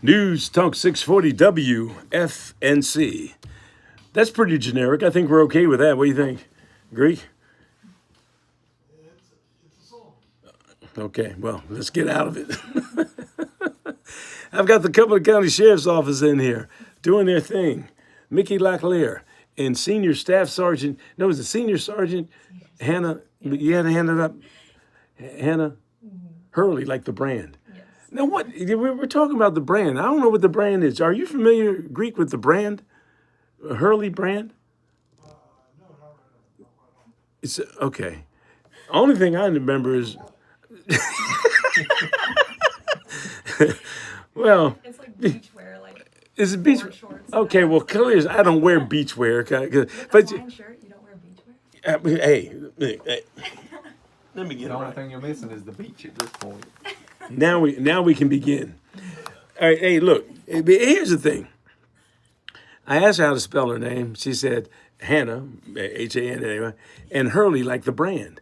News Talk 640 WFNC. That's pretty generic. I think we're okay with that. What do you think? Agree? It's a song. Okay, well, let's get out of it. I've got the Cumberland County Sheriff's Office in here doing their thing. Mickey LOCKLEAR and Senior Staff Sergeant, no, it was the Senior Sergeant, Hannah, you had to hand it up, Hannah HURLEY, like the brand. Yes. Now, what, we're talking about the brand. I don't know what the brand is. Are you familiar, Greek, with the brand? HURLEY brand? No, not right. It's, okay. Only thing I remember is, well, It's like beachwear, like is it beach? board shorts. Okay, well, clearly I don't wear beachwear, but Line shirt, you don't wear beachwear? hey, let me get The it only right. thing you're missing is the beach at this point. Now we can begin. All right, hey, look. Here's the thing. I asked her how to spell her name. She said Hannah, HANNA, anyway, and HURLEY, like the brand.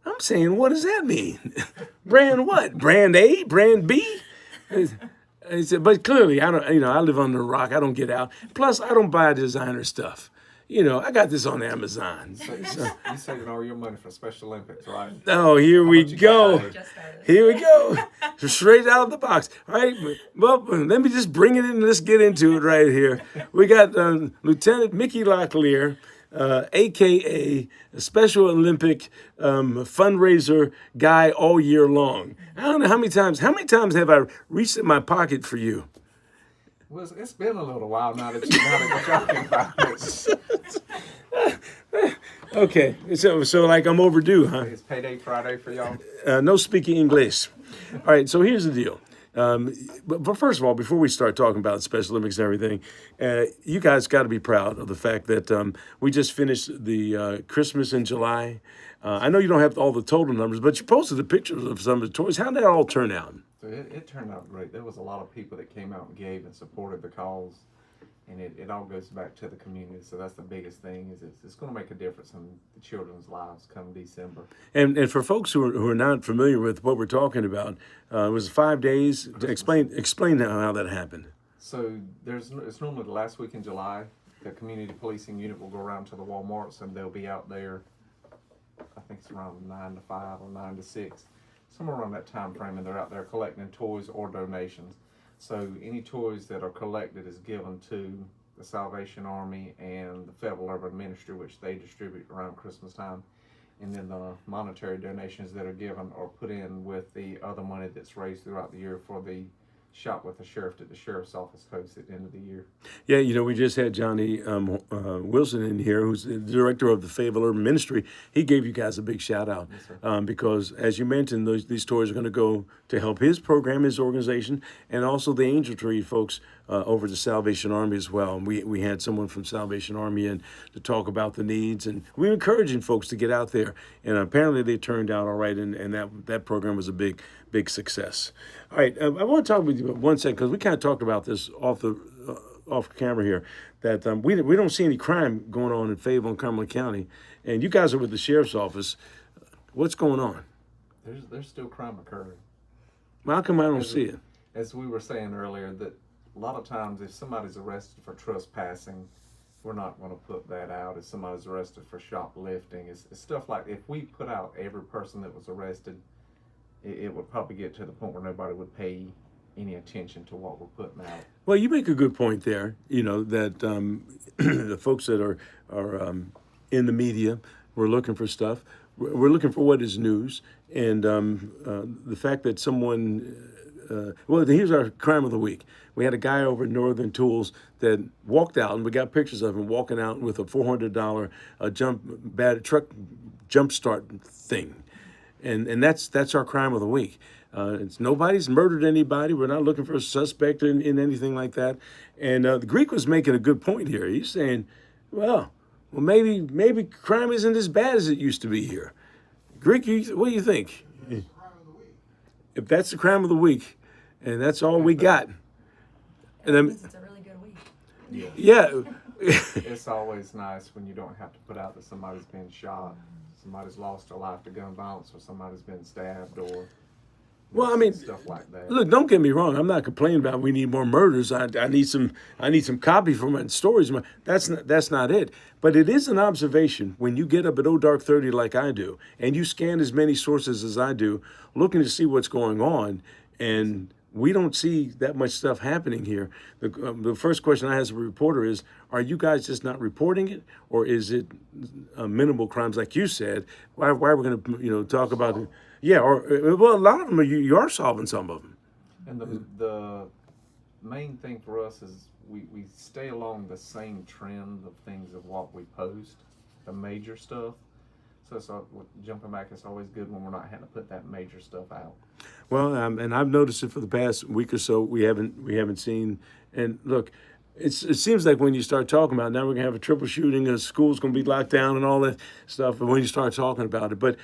I'm saying, what does that mean? Brand what? Brand A? Brand B? I said, but clearly, I don't. I live under a rock. I don't get out. Plus, I don't buy designer stuff. I got this on Amazon. So you're saving all your money for Special Olympics, right? Oh, here we much you go. got? Just started. Here we go. Straight out of the box. All right. Well, let me just bring it in. Let's get into it right here. We got Lieutenant Mickey LOCKLEAR, a.k.a. a Special Olympic fundraiser guy all year long. I don't know how many times have I reached in my pocket for you? Well, it's been a little while now that you're talking about this. Okay. So like I'm overdue, huh? It's payday Friday for y'all. No speaking English. All right, so here's the deal. But first of all, before we start talking about Special Olympics and everything, you guys got to be proud of the fact that we just finished the Christmas in July. I know you don't have all the total numbers, but you posted the pictures of some of the toys. How did that all turn out? So it turned out great. There was a lot of people that came out and gave and supported the cause. And it all goes back to the community. So that's the biggest thing is it's going to make a difference in the children's lives come December. And for folks who are not familiar with what we're talking about, it was 5 days. Explain how that happened. So it's normally the last week in July. The community policing unit will go around to the Walmarts and they'll be out there. I think it's around 9 to 5 or 9 to 6, somewhere around that time frame, and they're out there collecting toys or donations. So any toys that are collected is given to the Salvation Army and the Fayetteville Urban Ministry, which they distribute around Christmas time. And then the monetary donations that are given are put in with the other money that's raised throughout the year for the Shop with the Sheriff that the Sheriff's Office hosts at the end of the year. Yeah, we just had Johnny Wilson in here, who's the director of the Fayetteville Urban Ministry. He gave you guys a big shout out because, as you mentioned, these toys are going to go to help his program, his organization, and also the Angel Tree folks over to Salvation Army as well. And we had someone from Salvation Army in to talk about the needs, and we're encouraging folks to get out there. And apparently they turned out all right, and that program was a big success. All right, I want to talk with you for 1 second because we kind of talked about this off camera here, that we don't see any crime going on in Fayetteville and Cumberland County, and you guys are with the Sheriff's Office. What's going on? There's still crime occurring. Well, how come I don't see it? As we were saying earlier, that a lot of times if somebody's arrested for trespassing, we're not going to put that out. If somebody's arrested for shoplifting, it's stuff like, if we put out every person that was arrested, it would probably get to the point where nobody would pay any attention to what we're putting out. Well, you make a good point there. That the folks that are in the media, we're looking for stuff. We're looking for what is news, and the fact that someone. Well, here's our crime of the week. We had a guy over at Northern Tools that walked out, and we got pictures of him walking out with a $400 truck jump start thing. And that's our crime of the week. Nobody's murdered anybody. We're not looking for a suspect in anything like that. And the Greek was making a good point here. He's saying, well, maybe crime isn't as bad as it used to be here. Greek, what do you think? It's the crime of the week. If that's the crime of the week, and that's all we got, and then It's a really good week. yeah, It's always nice when you don't have to put out that somebody's been shot, somebody's lost their life to gun violence, or somebody's been stabbed, or Well, I mean, stuff like that. look, don't get me wrong. I'm not complaining about we need more murders. I need some copy for my stories. That's not it. But it is an observation when you get up at dark 30 like I do, and you scan as many sources as I do, looking to see what's going on, and we don't see that much stuff happening here. The first question I ask a reporter is, are you guys just not reporting it, or is it minimal crimes like you said? Why are we going to talk about it? Yeah, or well, a lot of them you are solving some of them. And the main thing for us is we stay along the same trend of things of what we post, the major stuff. So jumping back, it's always good when we're not having to put that major stuff out. Well, and I've noticed it for the past week or so. We haven't seen. And look, it seems like when you start talking about it, now we're gonna have a triple shooting, a school's gonna be locked down, and all that stuff. And when you start talking about it, but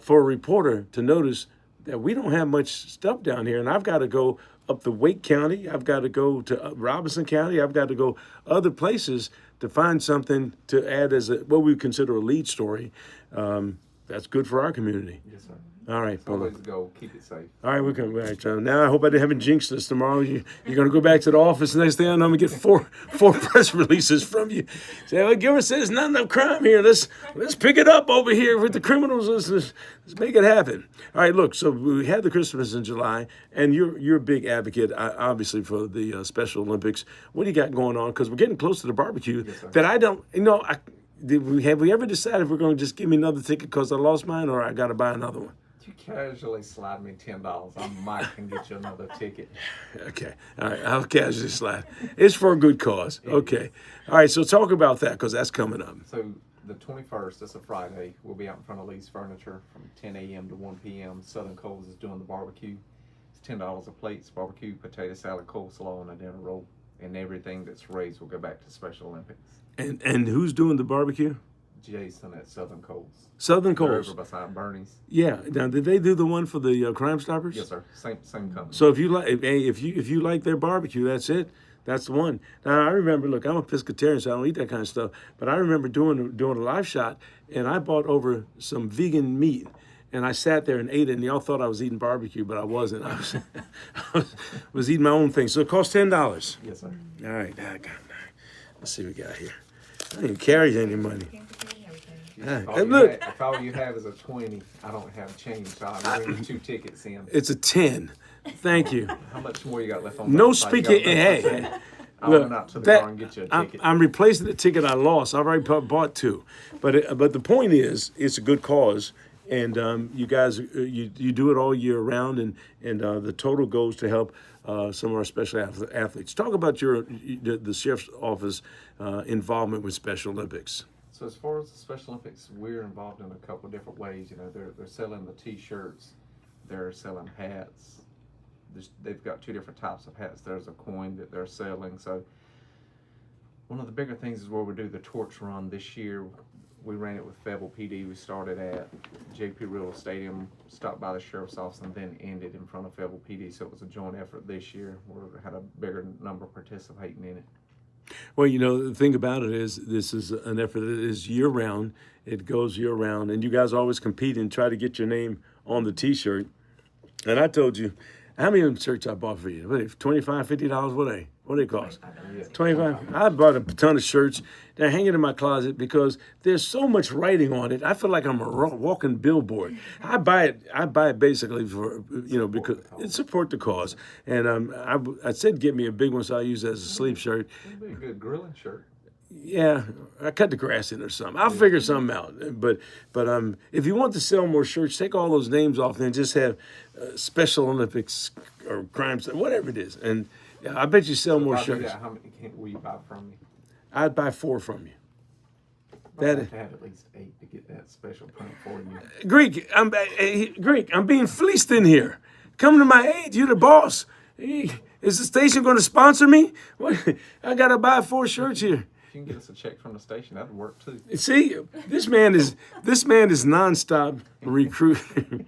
for a reporter to notice that we don't have much stuff down here, and I've got to go up to Wake County, I've got to go to Robinson County, I've got to go other places to find something to add as what we consider a lead story. That's good for our community. Yes, sir. All right, It's always the goal. Keep it safe. all right, we're going back. So now I hope I haven't jinxed us tomorrow. You're going to go back to the office next day, and I'm going to get four press releases from you. Say, well, Gilbert says not enough crime here. Let's pick it up over here with the criminals. Let's make it happen. All right, look. So we had the Christmas in July, and you're a big advocate, obviously, for the Special Olympics. What do you got going on? Because we're getting close to the barbecue. Yes, sir. That I don't, have we ever decided if we're going to just give me another ticket because I lost mine, or I got to buy another one? You casually slide me $10. I might can get you another ticket. Okay. All right. I'll casually slide. It's for a good cause. Okay. All right. So talk about that because that's coming up. So the 21st, that's a Friday, we'll be out in front of Lee's Furniture from 10 a.m. to 1 p.m. Southern Coles is doing the barbecue. It's $10 a plate. It's barbecue, potato salad, coleslaw, and a dinner roll. And everything that's raised will go back to Special Olympics. And who's doing the barbecue? Jason at Southern Coles. Southern They're Coles. over beside Bernie's. Yeah. Now, did they do the one for the Crime Stoppers? Yes, sir. Same company. So if you like their barbecue, that's it. That's the one. Now I remember. Look, I'm a pescatarian, so I don't eat that kind of stuff. But I remember doing a live shot, and I bought over some vegan meat. And I sat there and ate it, and y'all thought I was eating barbecue, but I wasn't. I was eating my own thing. So it cost $10. Yes, sir. All right. Let's see what we got here. I didn't carry any money. If all, Hey, you look. if all you have is a 20, I don't have change, so I'll bring you 2 tickets in. It's a 10. Thank you. How much more you got left on No that side? You speaking. got left on Hey, that? I'll look, run out to the that- car and get you a I'm, ticket. I'm replacing the ticket I lost. I've already bought 2, but the point is, it's a good cause, and you guys you do it all year round, and the total goes to help some of our special athletes. Talk about the sheriff's office involvement with Special Olympics. So as far as the Special Olympics, we're involved in a couple of different ways. You know, they're selling the T-shirts, they're selling hats. They've got 2 different types of hats. There's a coin that they're selling. So one of the bigger things is where we do the torch run this year. We ran it with Fayetteville PD. We started at J.P. Riddle Stadium, stopped by the sheriff's office, and then ended in front of Fayetteville PD. So it was a joint effort this year. We had a bigger number participating in it. Well, the thing about it is this is an effort that is year-round. It goes year-round, and you guys always compete and try to get your name on the T-shirt. And I told you, how many of them shirts I bought for you? What, $25, $50? What they cost? 25. I bought a ton of shirts. They're hanging in my closet because there's so much writing on it. I feel like I'm a walking billboard. I buy it basically for because it support the cause. And I said get me a big one so I use it as a sleeve shirt. It'd be a good grilling shirt. Yeah, I cut the grass in or something. I'll figure something out. But if you want to sell more shirts, take all those names off and just have Special Olympics or crimes, whatever it is. And I bet you sell more If I do shirts. that, how many will you buy from me? I'd buy 4 from you. I have to have at least 8 to get that special print for you. Greek, I'm being fleeced in here. Come to my aid. You're the boss. Is the station going to sponsor me? What? I got to buy 4 shirts here. If you can get us a check from the station, that'd work too. See, this man is nonstop recruiting.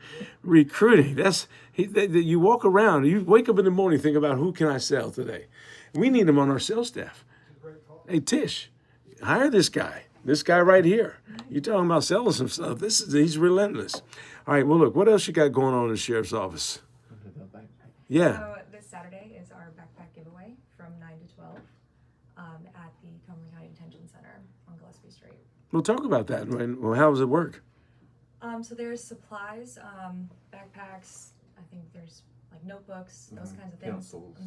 You walk around, you wake up in the morning, think about who can I sell today. We need him on our sales staff. Hey Tish, hire this guy. This guy right here. You're talking about selling some stuff. He's relentless. All right. Well, look, what else you got going on in the sheriff's office? Yeah. So this Saturday is our backpack giveaway from 9 to 12 at the Cumberland County Detention Center on Gillespie Street. We'll talk about that. Well, how does it work? So there's supplies, backpacks. I think there's like notebooks, those kinds of things. Pencils,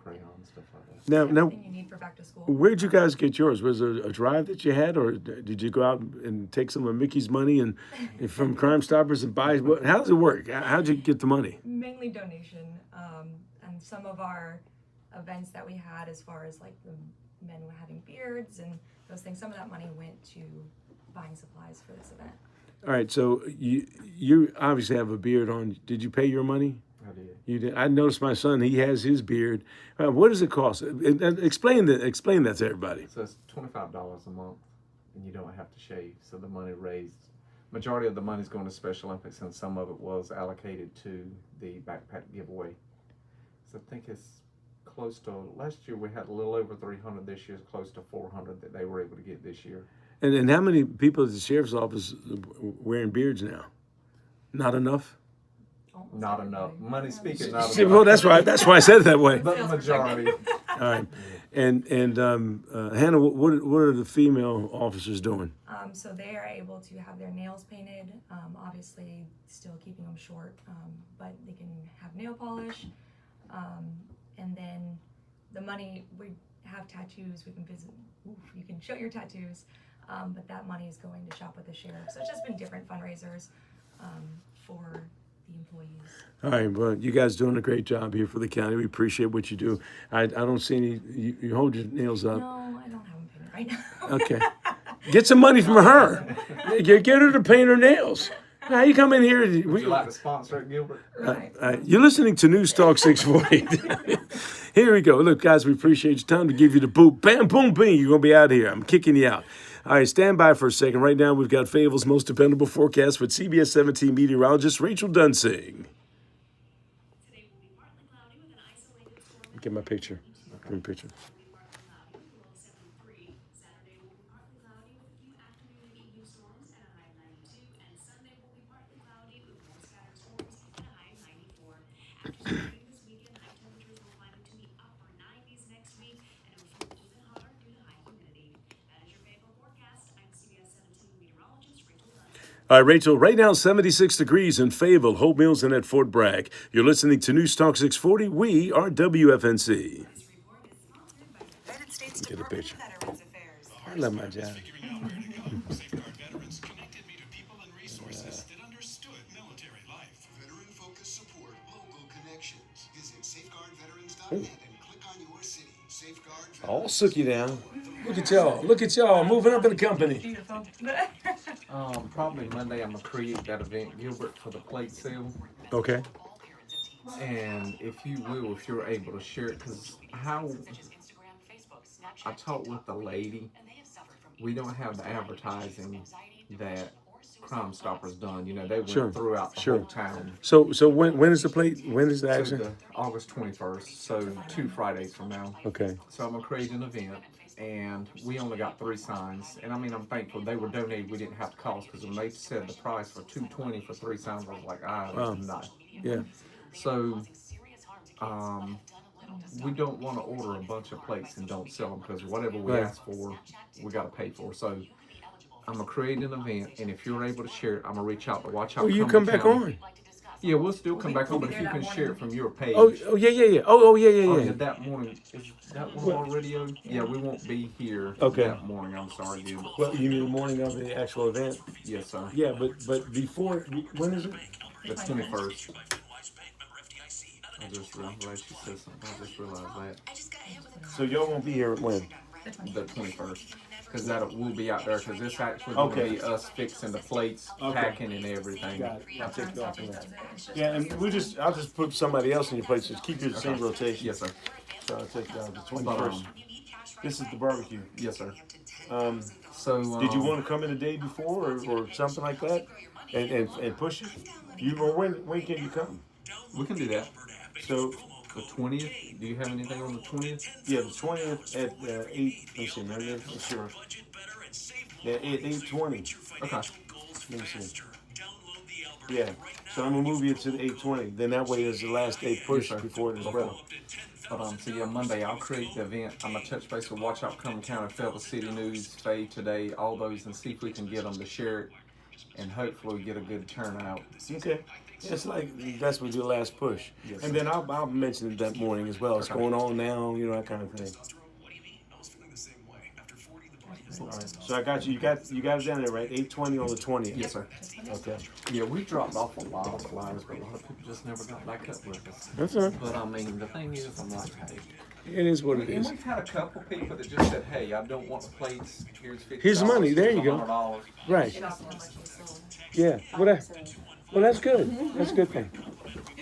crayons, stuff like that. Now, Everything you need for back to school. where'd you guys get yours? Was it a drive that you had, or did you go out and take some of Mickey's money and from Crime Stoppers and buy? How does it work? How'd you get the money? Mainly donation, and some of our events that we had, as far as like the men were having beards and those things, some of that money went to buying supplies for this event. All right, so you obviously have a beard on. Did you pay your money? I did. You did. I noticed my son; he has his beard. What does it cost? Explain that. Explain that to everybody. So it's $25 a month, and you don't have to shave. So the money raised, majority of the money is going to Special Olympics, and some of it was allocated to the backpack giveaway. So I think it's close to, last year we had a little over 300. This year's close to 400 that they were able to get this year. And how many people at the sheriff's office wearing beards now? Not enough. Almost Not everybody. enough. Money speaking, not See, enough. well, that's why I said it that way. But the majority. All right. And Hannah, what are the female officers doing? So they are able to have their nails painted, obviously still keeping them short, but they can have nail polish. And then the money, we have tattoos, we can visit, you can show your tattoos, but that money is going to shop with the sheriff. So it's just been different fundraisers for the employees. All right, well, you guys doing a great job here for the county. We appreciate what you do. I don't see any, you hold your nails up. No, I don't have them painted right now. Okay. Get some money from her. Get her to paint her nails. Now you come in here. Would you like to sponsor it, Gilbert? Right. You're listening to News Talk 640. Here we go. Look, guys, we appreciate your time to give you the boot. Bam, boom, bing. You're going to be out of here. I'm kicking you out. All right, stand by for a second. Right now, we've got Fayetteville's most dependable forecast with CBS 17 meteorologist Rachel Dunsing. Today will be partly cloudy with an isolated storm. Get my picture. Give me a picture. Saturday will be partly cloudy with a few afternoon and evening storms and a high of 92. And Sunday will be partly cloudy with more scattered storms and a high of 94. After spring this weekend, high temperatures will climb into the upper 90s next week, and it will feel even hotter due to high humidity. That is your Fayetteville forecast. I'm CBS 17 meteorologist Rachel Dunsing. All right, Rachel, right now 76 degrees in Fayetteville, Hope Mills, and at Fort Bragg. You're listening to News Talk 640. We are WFNC. This report is sponsored by the United States Get a Department picture. of Veterans Affairs. I love my job. Figuring out where to go. Safeguard Veterans connected me to people and resources that understood military life. Veteran-focused support, local connections. Visit safeguardveterans.net and click on your city. Safeguard I'll Veterans. sook you down. Look at y'all. Look at y'all moving up in the company. Beautiful. Probably Monday I'm going to create that event, Gilbert, for the plate sale. Okay. And if you will, if you're able to share it, because how I talked with the lady, we don't have the advertising that Crime Stoppers done. You know, they went Sure, throughout the sure. whole town. So when is the plate? When is the So action? the August 21st, so 2 Fridays from now. Okay. So I'm gonna create an event, and we only got 3 signs. And I mean, I'm thankful they were donated. We didn't have to cost, because when they said the price for $220 for 3 signs, I was like, Wow. no. Yeah. So we don't want to order a bunch of plates and don't sell them, because whatever we Right. ask for, we got to pay for. So I'm gonna create an event, and if you're able to share it, I'm gonna reach out to watch out. Oh, you come back on. Yeah, we'll still come back on, but if you can share it from your page. Oh yeah, yeah, yeah. Oh yeah, Oh, yeah, yeah, yeah. that morning, is that one on radio? Yeah, we won't be here Okay. that morning. I'm sorry, Gilbert. Well, you mean the morning of the actual event? Yes, sir. Yeah, but before, when is it? The 21st. I just realized she said something. I just realized that. So y'all won't be here when? The 21st. Because we'll be out there, because it's actually going to Okay. be us fixing the plates, Okay. packing, and everything. Got it. I'll take it off of Does that. it. It's just Yeah, and I'll just put somebody else in your place. Just keep your same Okay. rotation. Yes, sir. So I'll take the But, 21st. This is the barbecue. yes, sir. Um, So, did you want to come in the day before or something like that, and push it? When can you come? we can do that. So The 20th. Do you have anything on the 20th? yeah, the 20th at 8. Let's see, maybe I'm sure. Yeah, 8:20. Okay. Let me see. Yeah. So I'm gonna move you to the 8:20. Then that way there's the last day push Yes, sir. before it as well. But so yeah, Monday I'll create the event. I'm gonna touch base with Watch Out Cumberland County, Fayetteville City News, Faye Today, all those, and see if we can get them to share it, and hopefully get a good turnout. Okay. It's like that's what your last push. Yes, And sir. then I'll mention it that morning as well. It's Okay. going on now, you know, that kind of thing. What do you mean? I was feeling the same way. After 40, the body is All right. So I got you. You got it down there, right? 8:20 on the 20th. Yes, sir. Okay. Yeah, we dropped off a lot of flyers, but a lot of people just never got back up with us. That's all right. But I mean, the thing is, I'm like, hey. It is what it And is. we've had a couple people that just said, hey, I don't want the plates. Here's $50. Here's the money. There you go. $100. Right. Drop how much you sold. Yeah. Well, that's good. That's a good thing.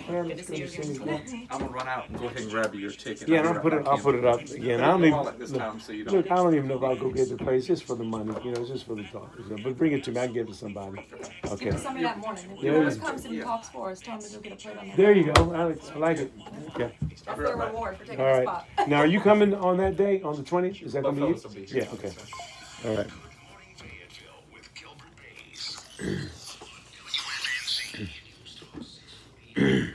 Good to see you again. I'm gonna run out and go ahead and grab you your ticket. Yeah, and I'll I'll put be it. right I'll back put in. it up again. I Put don't your even. wallet this time so you don't. Look, I don't even know if I'll go get the place. Just for the money, you know, just for the talk. But bring it to me. I can give it to somebody. Okay. Give it to somebody that morning. If Yeah. whoever comes and talks for us, tell them to go get a plate on that. There you go. I like it. Okay. That's their reward for taking All the right. spot. Now, are you coming on that day, on the 20th? Is that Both gonna be of you? us will be here. Yeah. Okay. All right. Morning Fayetteville with Gilbert Bays.